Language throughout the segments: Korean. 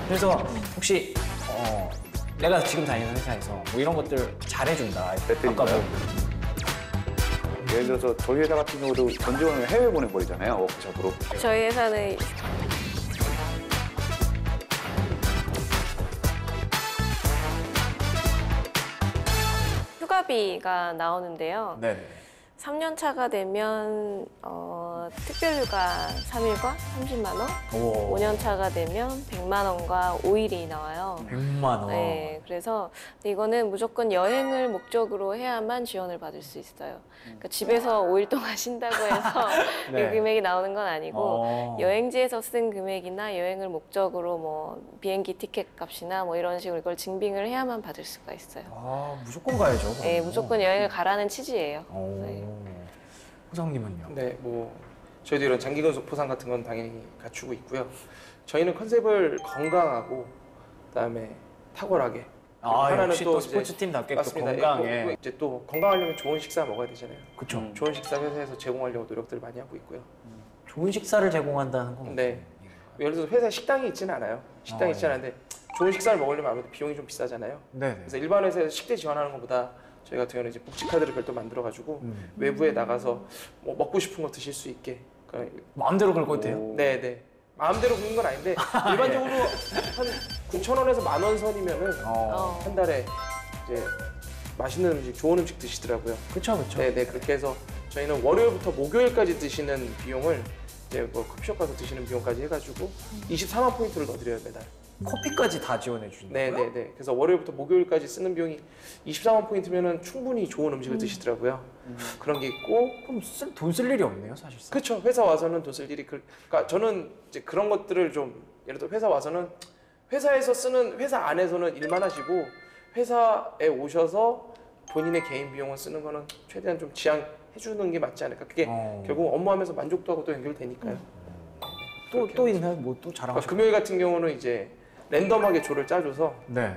그래서 혹시 내가 지금 다니는 회사에서 뭐 이런 것들 잘해준다. 아까 뭐 예를 들어서 저희 회사 같은 경우도 전 직원을 해외 보내버리잖아요, 워크숍으로. 저희 회사는 휴가비가 나오는데요. 네네. 3년 차가 되면 특별휴가 3일과 30만 원, 오. 5년 차가 되면 100만 원과 5일이 나와요. 100만 원. 네, 그래서 이거는 무조건 여행을 목적으로 해야만 지원을 받을 수 있어요. 그러니까 집에서 5일 동안 쉰다고 해서 네. 이 금액이 나오는 건 아니고 어. 여행지에서 쓴 금액이나 여행을 목적으로 뭐 비행기 티켓 값이나 뭐 이런 식으로 이걸 증빙을 해야만 받을 수가 있어요. 아, 무조건 가야죠. 네, 그러면. 무조건 여행을 가라는 취지예요. 오. 네. 호정님은요? 네, 뭐 저희도 이런 장기 근속 포상 같은 건 당연히 갖추고 있고요. 저희는 컨셉을 건강하고 그다음에 탁월하게. 아, 하나는 역시 또 스포츠팀답게 또 맞습니다. 건강에. 이제 또 건강하려면 좋은 식사 먹어야 되잖아요. 그쵸. 좋은 식사 회사에서 제공하려고 노력들을 많이 하고 있고요. 좋은 식사를 제공한다는 건 네. 예를 들어서 회사에 식당이 있지는 않아요. 식당이 있지는 않은데 좋은 식사를 먹으려면 아무래도 비용이 좀 비싸잖아요. 네. 그래서 일반 회사에서 식대 지원하는 것보다 저희 같은 경우는 이제 복지 카드를 별도 만들어가지고 외부에 나가서 뭐 먹고 싶은 거 드실 수 있게. 그러니까 마음대로 그럴 것 같아요. 네네. 마음대로 굽는 건 아닌데 일반적으로 한 9,000원에서 10,000원 선이면은 한 달에 이제 맛있는 음식, 좋은 음식 드시더라고요. 그쵸, 그쵸. 네네. 그렇게 해서 저희는 월요일부터 목요일까지 드시는 비용을 이제 뭐 커피숍 가서 드시는 비용까지 해가지고 24만 포인트를 넣어드려요, 매달. 커피까지 다 지원해 주신다고요? 네네네. 그래서 월요일부터 목요일까지 쓰는 비용이 24만 포인트면은 충분히 좋은 음식을 드시더라고요. 그런 게 있고. 그럼 돈 쓸 일이 없네요, 사실상. 그렇죠. 회사 와서는 돈 쓸 일이 그러니까 저는 이제 그런 것들을 좀 예를 들어 회사 와서는 회사에서 쓰는 회사 안에서는 일만 하시고 회사에 오셔서 본인의 개인 비용을 쓰는 거는 최대한 좀 지양해 주는 게 맞지 않을까. 그게 결국 업무하면서 만족도하고 또 연결되니까요. 또 있나요? 뭐 또 자랑하시고. 그러니까 금요일 같은 경우는 이제 랜덤하게 조를 짜줘서 네.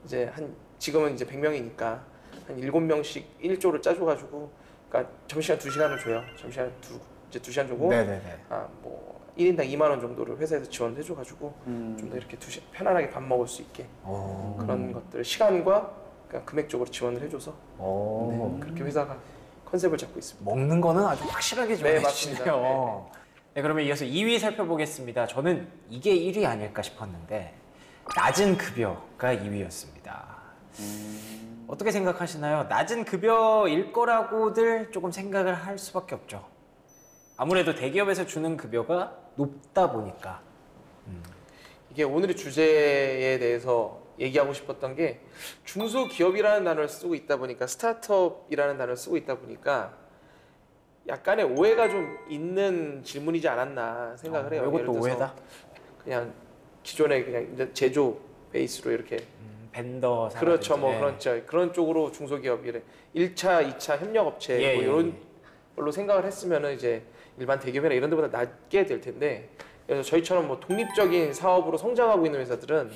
이제 지금은 이제 100명이니까 한 7명씩 1조를 짜줘가지고 그러니까 점심시간 2시간을 줘요. 점심시간 이제 2시간 주고 네네네. 뭐 1인당 2만 원 정도를 회사에서 지원을 해줘가지고 좀 더 이렇게 편안하게 밥 먹을 수 있게 그런 것들을 시간과 그러니까 금액적으로 지원을 해줘서 네, 그렇게 회사가 컨셉을 잡고 있습니다. 먹는 거는 아주 확실하게 지원해 맞습니다. 주시네요. 네, 그러면 이어서 2위 살펴보겠습니다. 저는 이게 1위 아닐까 싶었는데 낮은 급여가 2위였습니다. 어떻게 생각하시나요? 낮은 급여일 거라고들 조금 생각을 할 수밖에 없죠. 아무래도 대기업에서 주는 급여가 높다 보니까. 이게 오늘의 주제에 대해서 얘기하고 싶었던 게 중소기업이라는 단어를 쓰고 있다 보니까 스타트업이라는 단어를 쓰고 있다 보니까 약간의 오해가 좀 있는 질문이지 않았나 생각을 해요. 이것도 예를 들어서 오해다? 그냥 기존에 그냥 이제 제조 베이스로 이렇게 벤더 사람들. 그렇죠. 뭐 그런 쪽으로 중소기업이래 1차, 2차 협력업체 뭐 이런 걸로 생각을 했으면은 이제 일반 대기업이나 이런 데보다 낮게 될 텐데 그래서 저희처럼 뭐 독립적인 사업으로 성장하고 있는 회사들은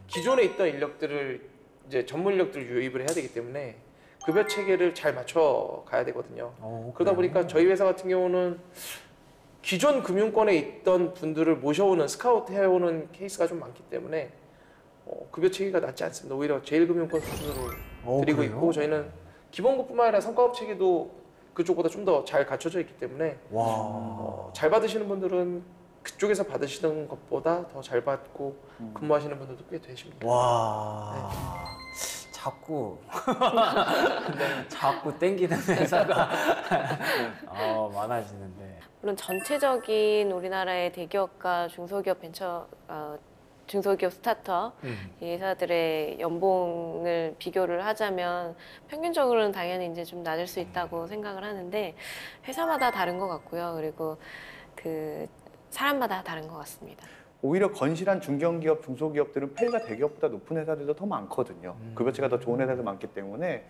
기존에 있던 인력들을 이제 전문 인력들을 유입을 해야 되기 때문에 급여 체계를 잘 맞춰 가야 되거든요. 그러다 보니까 저희 회사 같은 경우는 기존 금융권에 있던 분들을 모셔오는 스카우트 해오는 케이스가 좀 많기 때문에 급여 체계가 낮지 않습니다. 오히려 제일금융권 수준으로 드리고 그래요? 있고 저희는 기본급뿐만 아니라 성과급 체계도 그쪽보다 좀 더 잘 갖춰져 있기 때문에 잘 받으시는 분들은 그쪽에서 받으시는 것보다 더 잘 받고 근무하시는 분들도 꽤 되십니다. 와. 자꾸 자꾸 땡기는 회사가 많아지는데. 물론 전체적인 우리나라의 대기업과 중소기업 중소기업 스타트업 이 회사들의 연봉을 비교를 하자면 평균적으로는 당연히 이제 좀 낮을 수 있다고 생각을 하는데 회사마다 다른 것 같고요. 그리고 그 사람마다 다른 것 같습니다. 오히려 건실한 중견기업, 중소기업들은 페이가 대기업보다 높은 회사들도 더 많거든요. 급여체가 더 좋은 회사도 많기 때문에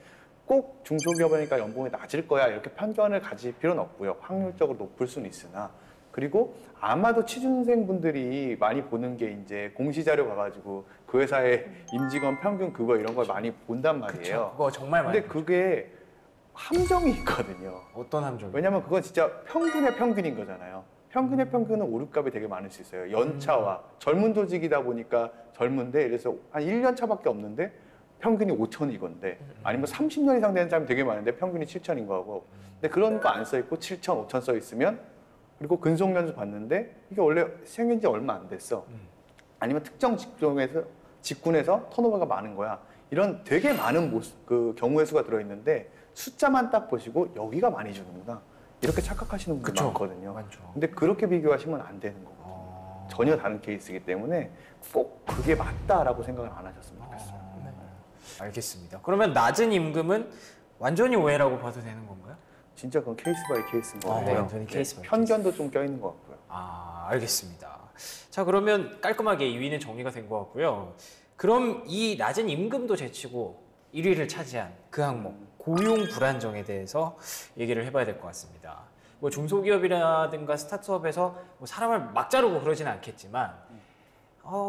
꼭 중소기업이니까 연봉이 낮을 거야 이렇게 편견을 가질 필요는 없고요. 확률적으로 높을 수는 있으나 그리고 아마도 취준생분들이 많이 보는 게 이제 공시자료 가가지고 그 회사의 임직원 평균 급여 이런 걸 많이 본단 말이에요. 그쵸, 그거 정말 많이. 근데 그게 함정이 있거든요. 어떤 함정? 왜냐면 그건 진짜 평균의 평균인 거잖아요. 평균의 평균은 오류값이 되게 많을 수 있어요. 연차와 젊은 조직이다 보니까 젊은데 그래서 한 1년 차밖에 없는데 평균이 5천이건데 아니면 30년 이상 되는 사람이 되게 많은데 평균이 7천인 거고 근데 그런 거 안 써 있고 7천, 5천 써 있으면 그리고 근속연수 받는데 이게 원래 생긴 지 얼마 안 됐어. 아니면 특정 직군에서 턴오버가 많은 거야. 이런 되게 많은 그 경우의 수가 들어있는데 숫자만 딱 보시고 여기가 많이 주는구나. 이렇게 착각하시는 분들 많거든요. 많죠. 근데 그렇게 비교하시면 안 되는 거거든요. 전혀 다른 케이스이기 때문에 꼭 그게 맞다라고 생각을 안 하셨으면 좋겠어요. 알겠습니다. 그러면 낮은 임금은 완전히 오해라고 봐도 되는 건가요? 진짜 그건 케이스 바이 케이스인 것 같고요. 완전히 케이스 바이 편견도 좀 껴있는 것 같고요. 알겠습니다. 자, 그러면 깔끔하게 2위는 정리가 된 것 같고요. 그럼 이 낮은 임금도 제치고 1위를 차지한 그 항목, 고용 불안정에 대해서 얘기를 해봐야 될 것 같습니다. 뭐 중소기업이라든가 스타트업에서 뭐 사람을 막 자르고 그러지는 않겠지만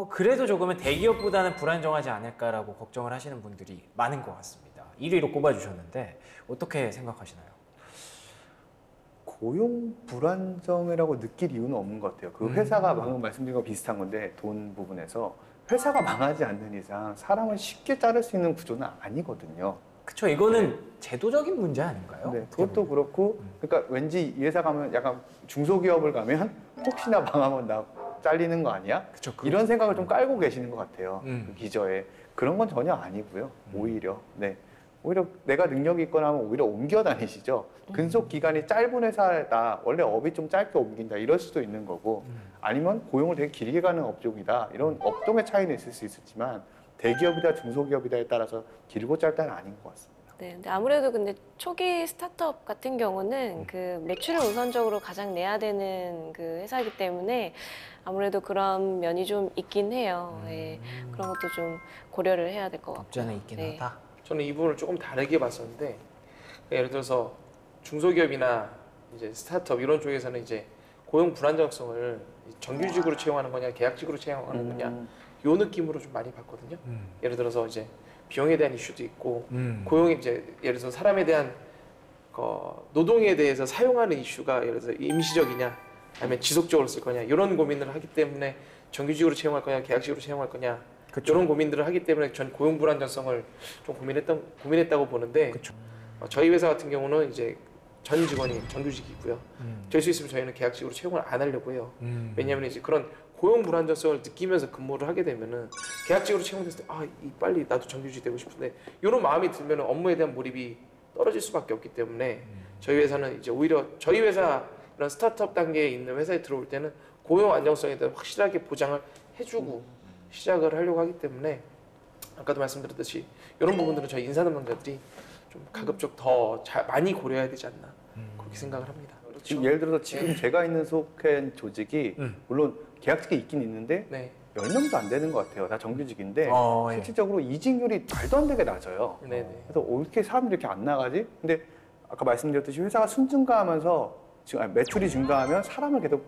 그래도 조금은 대기업보다는 불안정하지 않을까라고 걱정을 하시는 분들이 많은 것 같습니다. 1위로 꼽아주셨는데 어떻게 생각하시나요? 고용 불안정이라고 느낄 이유는 없는 것 같아요. 그 회사가 방금 말씀드린 거 비슷한 건데 돈 부분에서 회사가 망하지 않는 이상 사람을 쉽게 자를 수 있는 구조는 아니거든요. 그렇죠. 이거는 제도적인 문제 아닌가요? 네, 그것도 그렇고, 그러니까 왠지 이 회사 가면 약간 중소기업을 가면 혹시나 망하면 나 잘리는 거 아니야? 그쵸, 이런 생각을 좀 깔고 계시는 것 같아요. 음. 그 기저에. 그런 건 전혀 아니고요. 오히려. 네. 오히려 내가 능력이 있거나 하면 오히려 옮겨 다니시죠. 근속 기간이 짧은 회사다. 원래 업이 좀 짧게 옮긴다. 이럴 수도 있는 거고. 아니면 고용을 되게 길게 가는 업종이다. 이런 업종의 차이는 있을 수 있었지만 대기업이다 중소기업이다에 따라서 길고 짧다는 아닌 것 같습니다. 네, 근데 아무래도 근데 초기 스타트업 같은 경우는 그 매출을 우선적으로 가장 내야 되는 그 회사이기 때문에 아무래도 그런 면이 좀 있긴 해요. 예, 그런 것도 좀 고려를 해야 될 것 같고. 없잖아 있긴 네. 하다. 저는 이 부분을 조금 다르게 봤었는데 예를 들어서 중소기업이나 이제 스타트업 이런 쪽에서는 이제 고용 불안정성을 정규직으로 채용하는 거냐 계약직으로 채용하는 거냐 요 느낌으로 좀 많이 봤거든요. 예를 들어서 이제 비용에 대한 이슈도 있고 고용이 이제 예를 들어서 사람에 대한 노동에 대해서 사용하는 이슈가 예를 들어서 임시적이냐 아니면 지속적으로 쓸 거냐 이런 고민을 하기 때문에 정규직으로 채용할 거냐 계약직으로 채용할 거냐 그쵸. 이런 고민들을 하기 때문에 전 고용 불안정성을 좀 고민했다고 보는데 그쵸. 저희 회사 같은 경우는 이제 전 직원이 정규직이고요. 될 수 있으면 저희는 계약직으로 채용을 안 하려고 해요. 왜냐하면 이제 그런 고용 불안정성을 느끼면서 근무를 하게 되면은 계약직으로 채용됐을 때 빨리 나도 정규직 되고 싶은데 이런 마음이 들면은 업무에 대한 몰입이 떨어질 수밖에 없기 때문에 저희 회사는 이제 오히려 저희 회사 이런 스타트업 단계에 있는 회사에 들어올 때는 고용 안정성에 대한 확실하게 보장을 해주고 시작을 하려고 하기 때문에 아까도 말씀드렸듯이 이런 부분들은 저희 인사 담당자들이 좀 가급적 더 많이 고려해야 되지 않나 그렇게 생각을 합니다. 지금 예를 들어서 지금 제가 있는 속한 조직이 물론 계약직이 있긴 있는데 네. 10명도 안 되는 것 같아요. 다 정규직인데 예. 실질적으로 이직률이 말도 안 되게 낮아요. 네네. 그래서 왜 이렇게 사람들이 이렇게 안 나가지? 근데 아까 말씀드렸듯이 회사가 순증가하면서 지금 매출이 증가하면 사람을 계속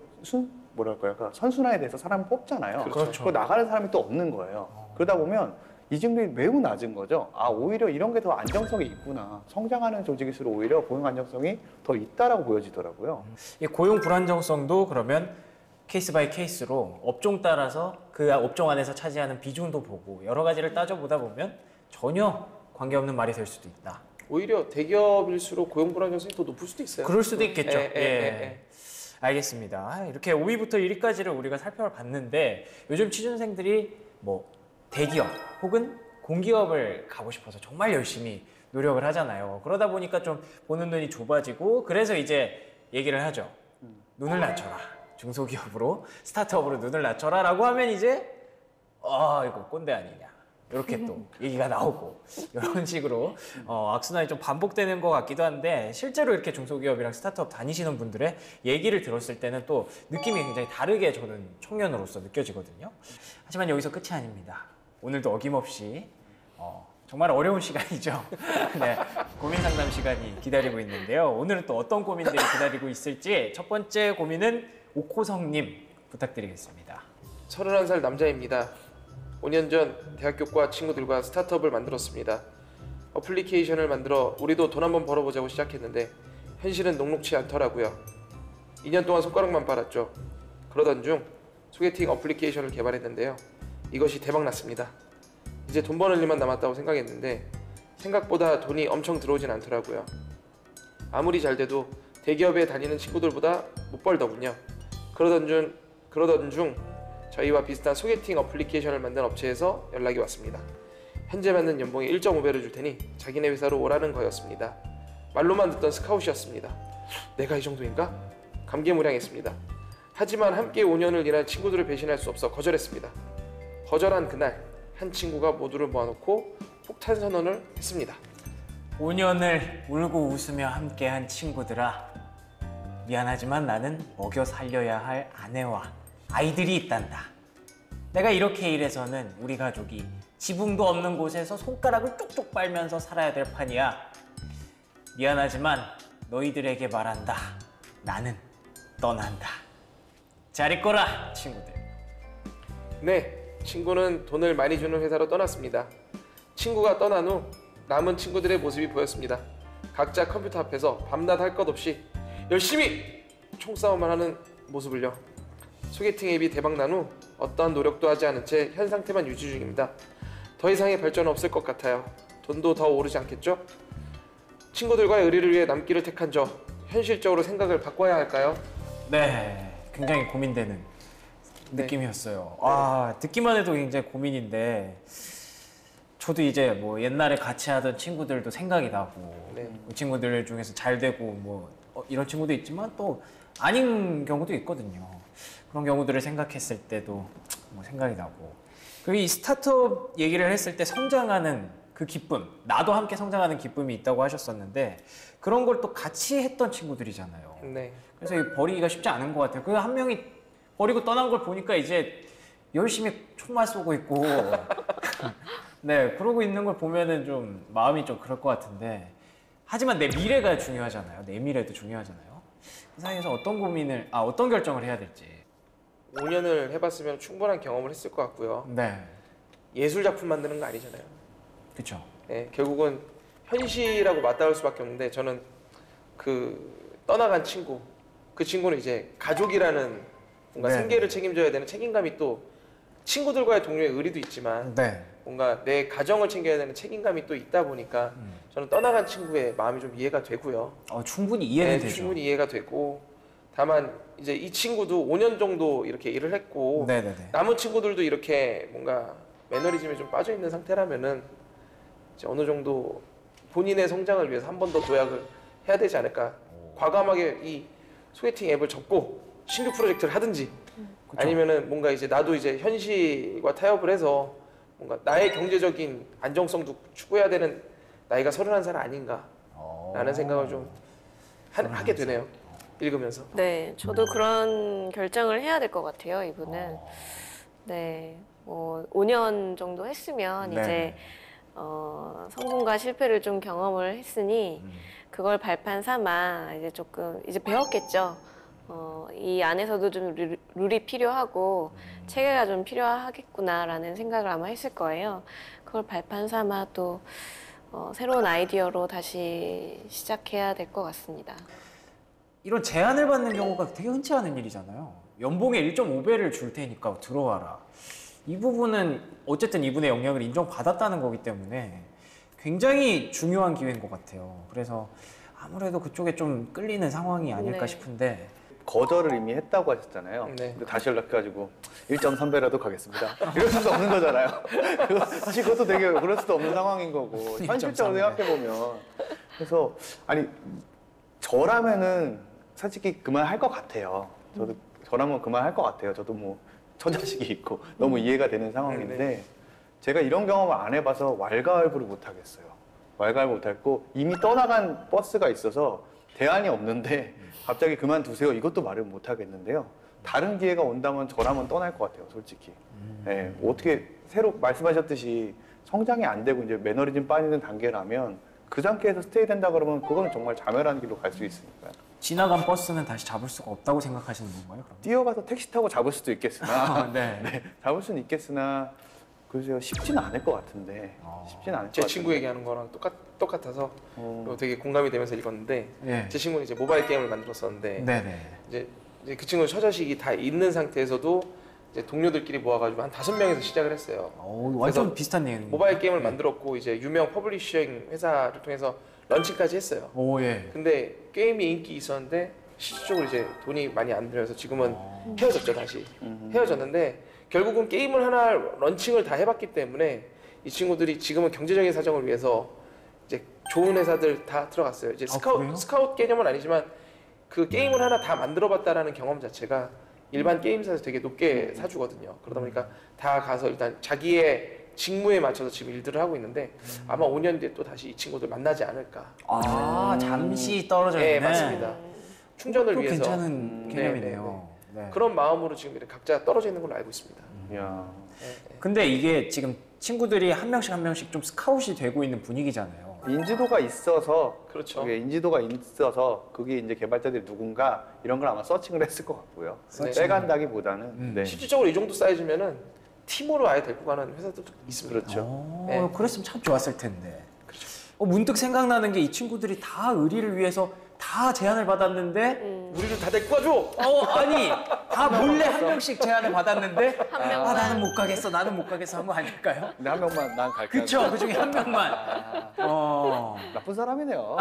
약간 선순환에 대해서 사람을 뽑잖아요. 그렇죠. 그거 나가는 사람이 또 없는 거예요. 그러다 보면 이직률이 매우 낮은 거죠. 오히려 이런 게 더 안정성이 있구나. 성장하는 조직일수록 오히려 고용 안정성이 더 있다라고 보여지더라고요. 이 고용 불안정성도 그러면 케이스 바이 케이스로 업종 따라서 그 업종 안에서 차지하는 비중도 보고 여러 가지를 따져보다 보면 전혀 관계없는 말이 될 수도 있다. 오히려 대기업일수록 고용 불안정성이 더 높을 수도 있어요. 그럴 수도 있겠죠. 예. 알겠습니다. 이렇게 5위부터 1위까지를 우리가 살펴봤는데 요즘 취준생들이 뭐 대기업 혹은 공기업을 가고 싶어서 정말 열심히 노력을 하잖아요. 그러다 보니까 좀 보는 눈이 좁아지고 그래서 이제 얘기를 하죠. 눈을 낮춰라. 중소기업으로 스타트업으로 눈을 낮춰라 라고 하면 이제 이거 꼰대 아니냐. 이렇게 또 얘기가 나오고 이런 식으로 악순환이 좀 반복되는 것 같기도 한데 실제로 이렇게 중소기업이랑 스타트업 다니시는 분들의 얘기를 들었을 때는 또 느낌이 굉장히 다르게 저는 청년으로서 느껴지거든요. 하지만 여기서 끝이 아닙니다. 오늘도 어김없이 정말 어려운 시간이죠. 네, 고민 상담 시간이 기다리고 있는데요. 오늘은 또 어떤 고민들이 기다리고 있을지 첫 번째 고민은 옥호성님 부탁드리겠습니다. 31살 남자입니다. 5년 전 대학교과 친구들과 스타트업을 만들었습니다. 어플리케이션을 만들어 우리도 돈 한번 벌어보자고 시작했는데 현실은 녹록치 않더라고요. 2년 동안 손가락만 빨았죠. 그러던 중 소개팅 어플리케이션을 개발했는데요. 이것이 대박났습니다. 이제 돈 버는 일만 남았다고 생각했는데 생각보다 돈이 엄청 들어오진 않더라고요. 아무리 잘 돼도 대기업에 다니는 친구들보다 못 벌더군요. 그러던 중 저희와 비슷한 소개팅 어플리케이션을 만든 업체에서 연락이 왔습니다. 현재 받는 연봉의 1.5배를 줄 테니 자기네 회사로 오라는 거였습니다. 말로만 듣던 스카웃이었습니다. 내가 이 정도인가? 감개무량했습니다. 하지만 함께 5년을 일한 친구들을 배신할 수 없어 거절했습니다. 거절한 그날 한 친구가 모두를 모아놓고 폭탄 선언을 했습니다. 5년을 울고 웃으며 함께한 친구들아, 미안하지만 나는 먹여 살려야 할 아내와 아이들이 있단다. 내가 이렇게 일해서는 우리 가족이 지붕도 없는 곳에서 손가락을 쪽쪽 빨면서 살아야 될 판이야. 미안하지만 너희들에게 말한다. 나는 떠난다. 잘 있거라, 친구들. 네, 친구는 돈을 많이 주는 회사로 떠났습니다. 친구가 떠난 후 남은 친구들의 모습이 보였습니다. 각자 컴퓨터 앞에서 밤낮 할 것 없이 열심히 총싸움을 하는 모습을요. 소개팅 앱이 대박난 후 어떠한 노력도 하지 않은 채 현 상태만 유지 중입니다. 더 이상의 발전은 없을 것 같아요. 돈도 더 오르지 않겠죠? 친구들과의 의리를 위해 남기를 택한 저, 현실적으로 생각을 바꿔야 할까요? 네, 굉장히 고민되는 느낌이었어요. 아, 듣기만 해도 굉장히 고민인데 저도 이제 뭐 옛날에 같이 하던 친구들도 생각이 나고 그 친구들 중에서 잘 되고 뭐 이런 친구도 있지만 또 아닌 경우도 있거든요. 그런 경우들을 생각했을 때도 뭐 생각이 나고, 그리고 이 스타트업 얘기를 했을 때 성장하는 그 기쁨, 나도 함께 성장하는 기쁨이 있다고 하셨었는데 그런 걸 또 같이 했던 친구들이잖아요. 네. 그래서 이거 버리기가 쉽지 않은 것 같아요. 그 한 명이 버리고 떠난 걸 보니까 이제 열심히 총만 쏘고 있고 네, 그러고 있는 걸 보면은 좀 마음이 좀 그럴 것 같은데, 하지만 내 미래가 중요하잖아요. 내 미래도 중요하잖아요. 그 사이에서 어떤 결정을 해야 될지. 5년을 해봤으면 충분한 경험을 했을 것 같고요. 네, 예술 작품 만드는 거 아니잖아요. 그렇죠. 네, 결국은 현실하고 맞닿을 수밖에 없는데 저는 그 떠나간 친구, 그 친구는 이제 가족이라는 뭔가 네. 생계를 책임져야 되는 책임감이 또 친구들과의 동료의 의리도 있지만 네, 뭔가 내 가정을 챙겨야 되는 책임감이 또 있다 보니까 저는 떠나간 친구의 마음이 좀 이해가 되고요. 충분히 이해는 네, 되죠. 충분히 이해가 되고, 다만 이제 이 친구도 5년 정도 이렇게 일을 했고 네네네. 남은 친구들도 이렇게 뭔가 매너리즘에 좀 빠져 있는 상태라면은 이제 어느 정도 본인의 성장을 위해서 한 번 더 도약을 해야 되지 않을까. 과감하게 이 소개팅 앱을 접고 신규 프로젝트를 하든지 그쵸. 아니면은 뭔가 이제 나도 이제 현실과 타협을 해서 뭔가 나의 경제적인 안정성도 추구해야 되는 나이가 31살 아닌가라는 생각을 좀 하게 되네요. 읽으면서. 네, 저도 그런 결정을 해야 될 것 같아요, 이분은. 네, 뭐 5년 정도 했으면 네네. 이제 성공과 실패를 좀 경험을 했으니 그걸 발판 삼아 이제 조금 이제 배웠겠죠. 이 안에서도 좀 룰이 필요하고 체계가 좀 필요하겠구나라는 생각을 아마 했을 거예요. 그걸 발판 삼아 또 새로운 아이디어로 다시 시작해야 될 것 같습니다. 이런 제안을 받는 경우가 되게 흔치 않은 일이잖아요. 연봉의 1.5배를 줄 테니까 들어와라. 이 부분은 어쨌든 이분의 역량을 인정받았다는 거기 때문에 굉장히 중요한 기회인 것 같아요. 그래서 아무래도 그쪽에 좀 끌리는 상황이 아닐까 네. 싶은데. 거절을 이미 했다고 하셨잖아요. 네. 근데 다시 연락해가지고 1.3배라도 가겠습니다. 이럴 수도 없는 거잖아요. 사실 그것도 되게 그럴 수도 없는 상황인 거고, 현실적으로 1.3배. 생각해보면. 그래서 아니 저라면은 솔직히 그만할 것 같아요. 저라면 그만할 것 같아요. 저도 뭐 처자식이 있고 너무 이해가 되는 상황인데 제가 이런 경험을 안 해봐서 왈가왈부를 못 하겠어요. 왈가왈부 못 하겠고, 이미 떠나간 버스가 있어서 대안이 없는데 갑자기 그만두세요, 이것도 말을 못 하겠는데요. 다른 기회가 온다면 저라면 떠날 것 같아요, 솔직히. 네, 어떻게 새로 말씀하셨듯이 성장이 안 되고 이제 매너리즘 빠지는 단계라면 그 단계에서 스테이 된다 그러면 그거는 정말 자멸하는 길로 갈 수 있으니까요. 지나간 버스는 다시 잡을 수가 없다고 생각하시는 건가요? 그럼? 뛰어가서 택시 타고 잡을 수도 있겠으나 네. 네, 잡을 수는 있겠으나 글쎄요, 쉽지는 않을 것 같은데. 쉽지는 않을 것 제 같은데. 친구 얘기하는 거랑 똑같아서 그리고 되게 공감이 되면서 읽었는데 예. 제 친구는 이제 모바일 게임을 만들었었는데 네네. 이제 그 친구는 처자식이 다 있는 상태에서도 이제 동료들끼리 모아가지고 한 5명에서 시작을 했어요. 완전 그래서 비슷한 내용. 모바일 게임을 만들었고 이제 유명 퍼블리싱 회사를 통해서 런칭까지 했어요. 오 예. 근데 게임이 인기 있었는데 실질적으로 이제 돈이 많이 안 들어서 지금은 헤어졌죠 다시. 헤어졌는데 결국은 게임을 하나 런칭을 다 해봤기 때문에 이 친구들이 지금은 경제적인 사정을 위해서 이제 좋은 회사들 다 들어갔어요. 이제 그래요? 스카웃 개념은 아니지만 그 게임을 하나 다 만들어봤다라는 경험 자체가 일반 게임사에서 되게 높게 사주거든요. 그러다 보니까 다 가서 일단 자기의 직무에 맞춰서 지금 일들을 하고 있는데 아마 5년 뒤에 또 다시 이 친구들 만나지 않을까. 잠시 떨어져 있는. 네, 맞습니다. 충전을 그것도 위해서 괜찮은 개념이네요. 네. 그런 마음으로 지금 이렇게 각자 떨어져 있는 걸로 알고 있습니다. 이야. 근데 이게 지금 친구들이 한 명씩 좀 스카웃이 되고 있는 분위기잖아요. 인지도가 있어서 그렇죠. 그게 인지도가 있어서 그게 이제 개발자들이 누군가 이런 걸 아마 서칭을 했을 것 같고요. 서칭을. 빼간다기보다는 네. 실질적으로 이 정도 사이즈면은 팀으로 아예 데리고 가는 회사들도 있습니다. 그렇죠. 네. 그랬으면 참 좋았을 텐데. 문득 생각나는 게 이 친구들이 다 의리를 위해서 다 제안을 받았는데 우리를 다 데리고 가줘. 아니 다 몰래 한 명씩 제안을 받았는데 한 명만. 나는 못 가겠어 한 거 아닐까요? 근데 한 명만 난 갈게. 그쵸, 그 중에 한 명만. 나쁜 사람이네요.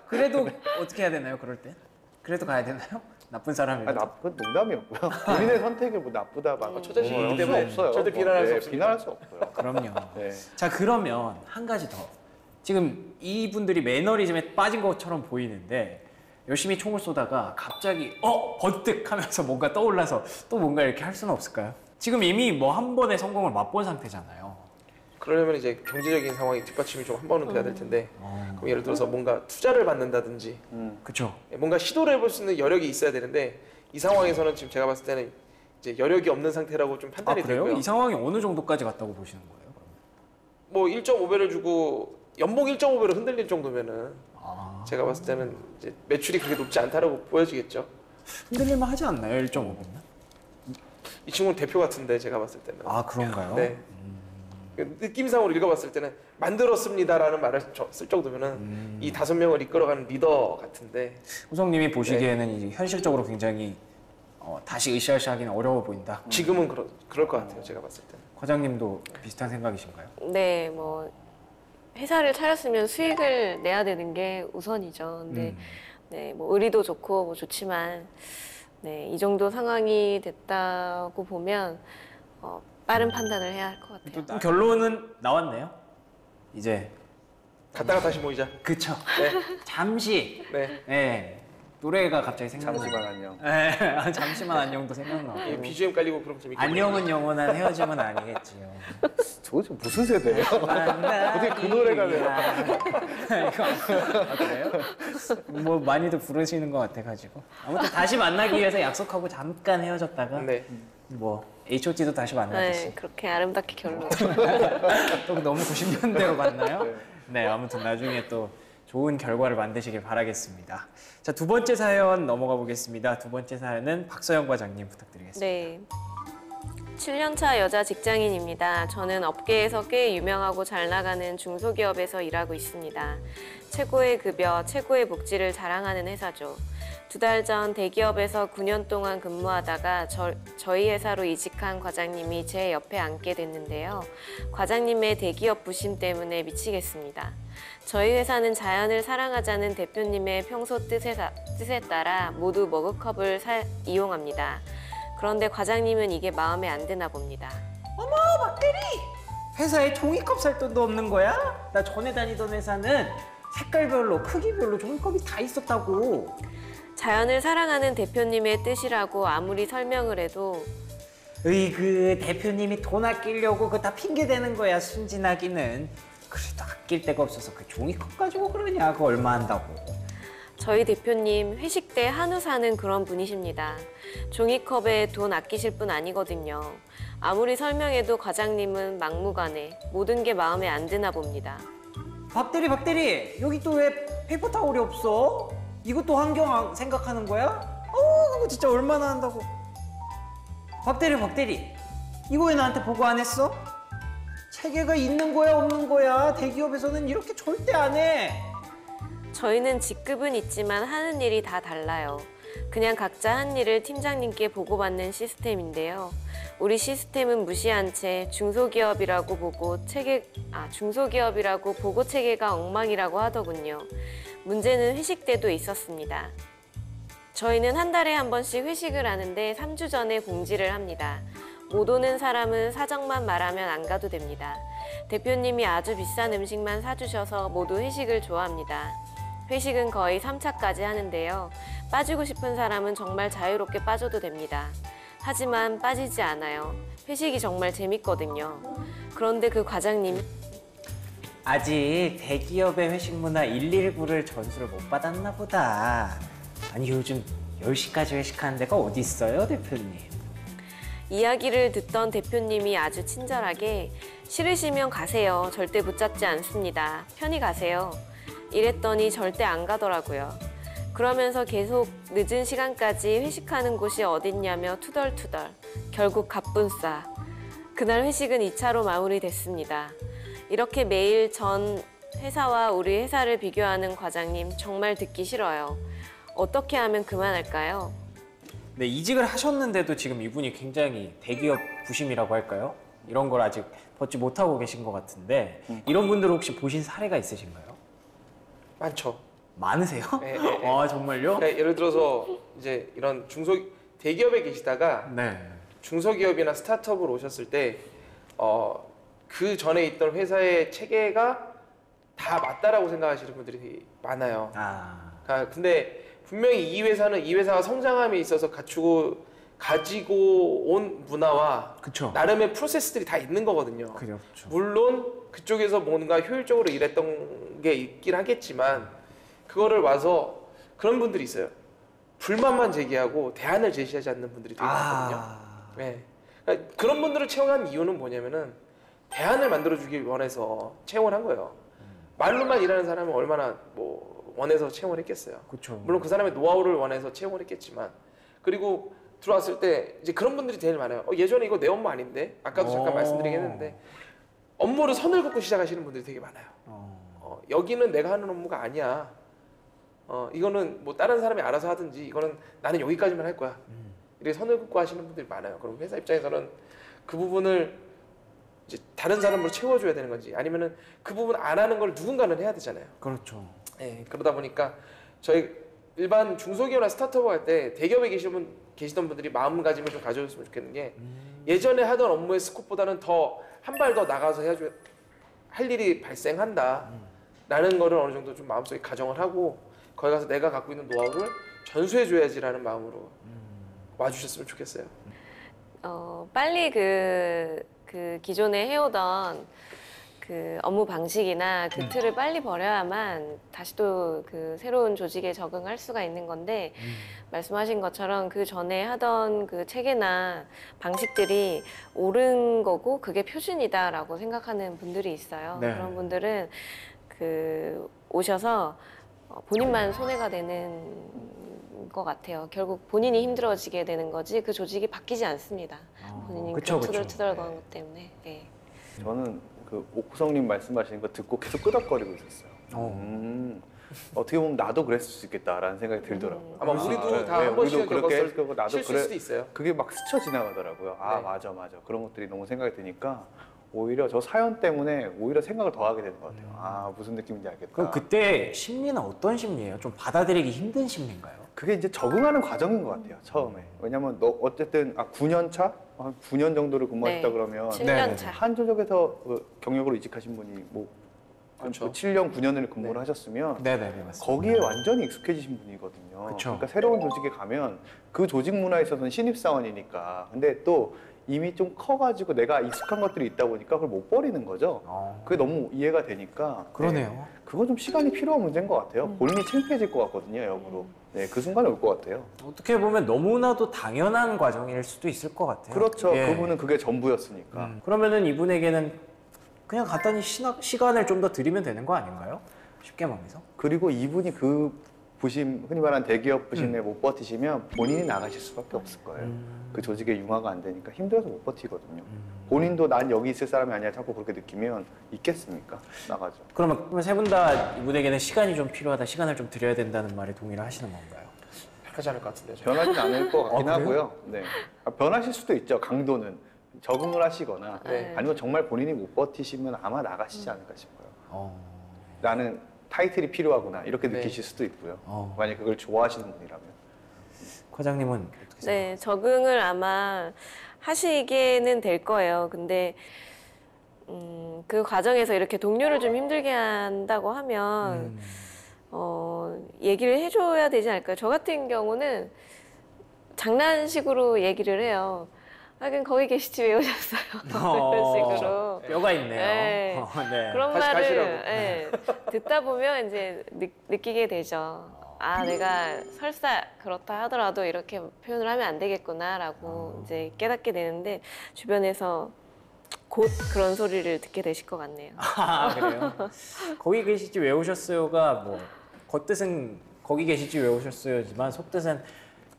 그래도 어떻게 해야 되나요, 그럴 때? 그래도 가야 되나요? 나쁜 사람이라도. 나쁜 농담이었고요. 본인의 선택이 뭐 나쁘다 막 처자식이기 때문에 없어요. 절대 비난할 수 없습니다. 비난할 수 없어요. 그럼요. 네. 자, 그러면 한 가지 더. 지금 이분들이 매너리즘에 빠진 것처럼 보이는데 열심히 총을 쏘다가 갑자기 번뜩 하면서 뭔가 떠올라서 또 뭔가 이렇게 할 수는 없을까요? 지금 이미 뭐 한 번의 성공을 맛본 상태잖아요. 그러려면 이제 경제적인 상황이 뒷받침이 좀 한 번은 돼야 될 텐데 그럼 예를 들어서 뭔가 투자를 받는다든지 그쵸. 뭔가 시도를 해볼 수 있는 여력이 있어야 되는데 이 상황에서는 지금 제가 봤을 때는 이제 여력이 없는 상태라고 좀 판단이 그래요? 되고요. 이 상황이 어느 정도까지 갔다고 보시는 거예요? 그럼? 뭐 1.5배를 주고 연봉 1.5배로 흔들릴 정도면은 제가 봤을 때는 이제 매출이 그렇게 높지 않다라고 보여지겠죠. 흔들릴만 하지 않나요? 1.5배면? 이 친구는 대표 같은데 제가 봤을 때는. 그런가요? 네. 그 느낌상으로 읽어봤을 때는 만들었습니다라는 말을 쓸 정도면은 이 5명을 이끌어가는 리더 같은데. 후성님이 보시기에는 이제 현실적으로 굉장히 다시 으쌰으쌰하기는 어려워 보인다. 지금은 그럴 것 같아요. 제가 봤을 때는. 과장님도 비슷한 생각이신가요? 네, 뭐 회사를 차렸으면 수익을 내야 되는 게 우선이죠. 근데 네, 뭐 의리도 좋고 뭐 좋지만 네, 이 정도 상황이 됐다고 보면 빠른 판단을 해야 할 것 같아요. 그럼 결론은 나왔네요. 이제 갔다가 다시 모이자. 그쵸. 네. 잠시. 네. 네. 노래가 갑자기 생각나요. 잠시만 안녕. 네. 잠시만 안녕도 생각나고. 이 BGM 깔리고 그럼 재밌겠네요. 안녕은 영원한 헤어짐은 아니겠지요. 저 지금 무슨 세대예요? 어떻게 그 노래가 돼요? 그래요? 뭐 많이들 부르시는 것 같아가지고. 아무튼 다시 만나기 위해서 약속하고 잠깐 헤어졌다가 네. 뭐 H.O.T도 다시 만나듯이. 네, 그렇게 아름답게 결론. 또 너무 90년대로 갔나요? 네, 아무튼 나중에 또 좋은 결과를 만드시길 바라겠습니다. 자, 두 번째 사연 넘어가 보겠습니다. 두 번째 사연은 박서영 과장님 부탁드리겠습니다. 네. 7년차 여자 직장인입니다. 저는 업계에서 꽤 유명하고 잘 나가는 중소기업에서 일하고 있습니다. 최고의 급여, 최고의 복지를 자랑하는 회사죠. 2달 전 대기업에서 9년 동안 근무하다가 저희 회사로 이직한 과장님이 제 옆에 앉게 됐는데요. 과장님의 대기업 부심 때문에 미치겠습니다. 저희 회사는 자연을 사랑하자는 대표님의 평소 뜻에 따라 모두 머그컵을 이용합니다. 그런데 과장님은 이게 마음에 안 드나 봅니다. 어머, 박대리! 회사에 종이컵 살 돈도 없는 거야? 나 전에 다니던 회사는 색깔별로, 크기별로 종이컵이 다 있었다고. 자연을 사랑하는 대표님의 뜻이라고 아무리 설명을 해도 으이그 대표님이 돈 아끼려고 그거 다 핑계대는 거야, 순진하기는. 그래도 아낄 데가 없어서 그 종이컵 가지고 그러냐, 그거 얼마 한다고. 저희 대표님 회식 때 한우 사는 그런 분이십니다. 종이컵에 돈 아끼실 분 아니거든요. 아무리 설명해도 과장님은 막무가내 모든 게 마음에 안 드나 봅니다. 박대리 여기 또 왜 페이퍼 타올이 없어? 이것도 환경 생각하는 거야? 그거 진짜 얼마나 한다고. 박대리 이거 왜 나한테 보고 안 했어? 체계가 있는 거야 없는 거야? 대기업에서는 이렇게 절대 안 해. 저희는 직급은 있지만 하는 일이 다 달라요. 그냥 각자 한 일을 팀장님께 보고받는 시스템인데요. 우리 시스템은 무시한 채 중소기업이라고 보고 체계가 엉망이라고 하더군요. 문제는 회식 때도 있었습니다. 저희는 한 달에 한 번씩 회식을 하는데 3주 전에 공지를 합니다. 못 오는 사람은 사정만 말하면 안 가도 됩니다. 대표님이 아주 비싼 음식만 사주셔서 모두 회식을 좋아합니다. 회식은 거의 3차까지 하는데요. 빠지고 싶은 사람은 정말 자유롭게 빠져도 됩니다. 하지만 빠지지 않아요. 회식이 정말 재밌거든요. 그런데 그 과장님, 아직 대기업의 회식 문화 119를 전수를 못 받았나 보다. 아니 요즘 10시까지 회식하는 데가 어디 있어요, 대표님? 이야기를 듣던 대표님이 아주 친절하게 싫으시면 가세요. 절대 붙잡지 않습니다. 편히 가세요. 이랬더니 절대 안 가더라고요. 그러면서 계속 늦은 시간까지 회식하는 곳이 어딨냐며 투덜투덜. 결국 갑분싸. 그날 회식은 2차로 마무리됐습니다. 이렇게 매일 전 회사와 우리 회사를 비교하는 과장님 정말 듣기 싫어요. 어떻게 하면 그만할까요? 네, 이직을 하셨는데도 지금 이분이 굉장히 대기업 부심이라고 할까요? 이런 걸 아직 벗지 못하고 계신 것 같은데 이런 분들 혹시 보신 사례가 있으신가요? 많죠. 많으세요? 네, 아 정말요? 그러니까 예를 들어서 이제 이런 대기업에 계시다가 네. 중소기업이나 스타트업으로 오셨을 때 그 전에 있던 회사의 체계가 다 맞다라고 생각하시는 분들이 되게 많아요. 그러니까 근데 분명히 이 회사가 성장함에 있어서 가지고 온 문화와 그쵸. 나름의 프로세스들이 다 있는 거거든요. 그렇죠. 물론 그쪽에서 뭔가 효율적으로 일했던 게 있긴 하겠지만 그거를 와서 그런 분들이 있어요. 불만만 제기하고 대안을 제시하지 않는 분들이 되게 많거든요. 네. 그러니까 그런 분들을 채용한 이유는 뭐냐면은 대안을 만들어주기 원해서 채용을 한 거예요. 말로만 일하는 사람은 얼마나 원해서 채용을 했겠어요. 그쵸. 물론 그 사람의 노하우를 원해서 채용을 했겠지만 그리고 들어왔을 때 이제 그런 분들이 제일 많아요. 예전에 이거 내 업무 아닌데? 아까도 잠깐 말씀드리긴 했는데 업무를 선을 긋고 시작하시는 분들이 되게 많아요. 여기는 내가 하는 업무가 아니야. 이거는 뭐 다른 사람이 알아서 하든지 이거는 나는 여기까지만 할 거야. 이렇게 선을 긋고 하시는 분들이 많아요. 그럼 회사 입장에서는 그 부분을 이제 다른 사람으로 채워줘야 되는 건지 아니면은 그 부분 안 하는 걸 누군가는 해야 되잖아요. 그렇죠. 네, 그러다 보니까 저희 일반 중소기업이나 스타트업 할 때 대기업에 계시던 분들이 마음가짐을 좀 가져줬으면 좋겠는 게 예전에 하던 업무의 스코프보다는 더 한 발 더 나가서 할 일이 발생한다 라는 거를 어느 정도 좀 마음속에 가정을 하고 거기 가서 내가 갖고 있는 노하우를 전수해줘야지라는 마음으로 와주셨으면 좋겠어요. 빨리 그 기존에 해오던 그 업무 방식이나 그 틀을 빨리 버려야만 다시 또 그 새로운 조직에 적응할 수가 있는 건데 말씀하신 것처럼 그 전에 하던 그 체계나 방식들이 옳은 거고 그게 표준이다라고 생각하는 분들이 있어요. 네. 그런 분들은 오셔서 본인만 손해가 되는 것 같아요. 결국 본인이 힘들어지게 되는 거지 그 조직이 바뀌지 않습니다. 본인이 투덜투덜 거는 것 때문에. 네. 저는 그 옥구성님 말씀하시는 거 듣고 계속 끄덕거리고 있었어요. 어떻게 보면 나도 그랬을 수 있겠다라는 생각이 들더라고요. 아마 우리도 다 한 번씩은 그렇게 겪었을 나도 실수일 수도 있어요. 그게 막 스쳐 지나가더라고요. 아 네. 맞아 그런 것들이 너무 생각이 드니까 오히려 저 사연 때문에 오히려 생각을 더 하게 되는 것 같아요. 아 무슨 느낌인지 알겠다. 그럼 그때 심리는 어떤 심리예요? 좀 받아들이기 힘든 심리인가요? 그게 이제 적응하는 과정인 것 같아요. 처음에. 왜냐면 너 어쨌든 9년 차? 한 9년 정도를 근무하셨다 네. 그러면 7년 차. 한 조직에서 경력으로 이직하신 분이 그렇죠. 7년, 9년을 근무를 하셨으면 네네 맞습니다. 거기에 완전히 익숙해지신 분이거든요. 그쵸. 그러니까 새로운 조직에 가면 그 조직 문화에 있어서는 신입사원이니까. 근데 또 이미 좀 커가지고 내가 익숙한 것들이 있다 보니까 그걸 못 버리는 거죠. 그게 너무 이해가 되니까. 그러네요. 네, 그건 좀 시간이 필요한 문제인 것 같아요. 본인이 창피해질 것 같거든요, 역으로. 네, 그 순간에 올 것 같아요. 어떻게 보면 너무나도 당연한 과정일 수도 있을 것 같아요. 그렇죠. 예. 그분은 그게 전부였으니까. 그러면은 이분에게는 그냥 간단히 시간을 좀 더 드리면 되는 거 아닌가요? 쉽게 말해서. 그리고 이분이 그 흔히 말하는 대기업 부심에 못 버티시면 본인이 나가실 수밖에 없을 거예요. 그 조직의 융화가 안 되니까 힘들어서 못 버티거든요. 본인도 난 여기 있을 사람이 아니야 자꾸 그렇게 느끼면 있겠습니까? 나가죠. 그러면 세 분 다 이분에게는 시간이 좀 필요하다, 시간을 좀 드려야 된다는 말에 동의를 하시는 건가요? 그러지 않을 것 같은데요. 변하진 않을 것 같긴 그래요? 하고요. 네. 변하실 수도 있죠. 강도는 적응을 하시거나 네. 아니면 정말 본인이 못 버티시면 아마 나가시지 않을까 싶어요. 어. 나는 타이틀이 필요하구나 이렇게 네. 느끼실 수도 있고요. 어. 만약 그걸 좋아하시는 분이라면. 과장님은 어떻게 생각하세요? 네, 적응을 아마 하시게는 될 거예요. 근데 그 과정에서 이렇게 동료를 좀 힘들게 한다고 하면 얘기를 해줘야 되지 않을까요? 저 같은 경우는 장난식으로 얘기를 해요. 하긴 거기 계시지 왜 오셨어요? 그런 식으로. 뼈가 있네요. 네. 네. 그런 다시 말을 가시라고. 예, 듣다 보면 이제 느끼게 되죠. 아, 내가 설사 그렇다 하더라도 이렇게 표현을 하면 안 되겠구나라고 이제 깨닫게 되는데 주변에서 곧 그런 소리를 듣게 되실 것 같네요. 아, 그래요? 거기 계시지 왜 오셨어요가 뭐 겉뜻은 거기 계시지 왜 오셨어요지만 속뜻은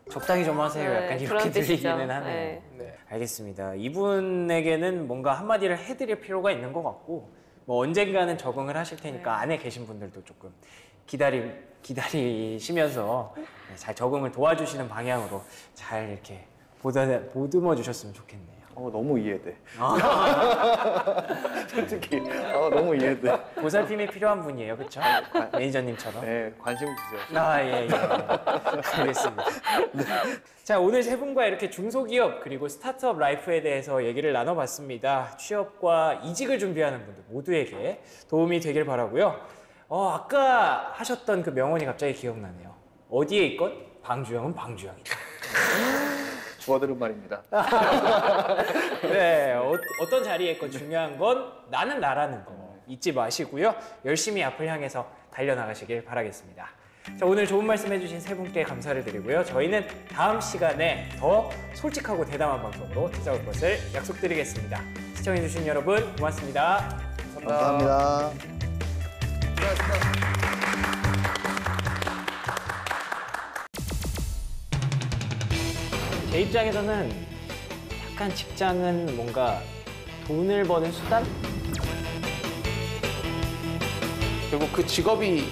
적당히 좀 하세요. 네, 약간 그런 이렇게 뜻이죠. 들리기는 하네요. 네. 네. 알겠습니다. 이분에게는 뭔가 한마디를 해드릴 필요가 있는 것 같고 뭐 언젠가는 적응을 하실 테니까 네. 안에 계신 분들도 조금 기다리시면서 잘 적응을 도와주시는 방향으로 잘 이렇게 보듬어 주셨으면 좋겠네요. 너무 이해돼. 솔직히 너무 이해돼. 보살핌이 필요한 분이에요, 그렇죠? 매니저님처럼. 네, 관심 주세요. 아, 예. 알겠습니다. 자, 오늘 세 분과 이렇게 중소기업 그리고 스타트업 라이프에 대해서 얘기를 나눠봤습니다. 취업과 이직을 준비하는 분들 모두에게 도움이 되길 바라고요. 아까 하셨던 그 명언이 갑자기 기억나네요. 어디에 있건 방주영은 방주영이다. 주워들은 말입니다. 네, 어떤 자리에 있건 중요한 건 나는 나라는 거 잊지 마시고요. 열심히 앞을 향해서 달려나가시길 바라겠습니다. 자, 오늘 좋은 말씀 해주신 세 분께 감사를 드리고요. 저희는 다음 시간에 더 솔직하고 대담한 방송으로 찾아올 것을 약속드리겠습니다. 시청해주신 여러분 고맙습니다. 감사합니다. 제 입장에서는 약간 직장은 뭔가 돈을 버는 수단? 결국 그 직업이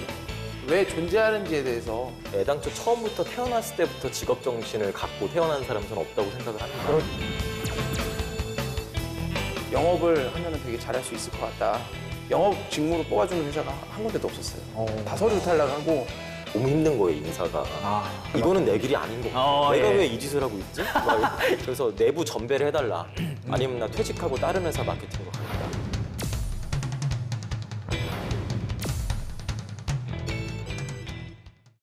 왜 존재하는지에 대해서 애당초 처음부터 태어났을 때부터 직업 정신을 갖고 태어난 사람은 저는 없다고 생각을 합니다. 영업을 하면은 되게 잘할 수 있을 것 같다. 영업 직무로 뽑아주는 회사가 한 군데도 없었어요. 다 서류 탈락하고 너무 힘든 거예요, 인사가. 이거는 내 길이 아닌 거 같아. 내가 왜 이 짓을 하고 있지? 그래서 내부 전배를 해달라. 아니면 나 퇴직하고 다른 회사 마케팅으로 갈래.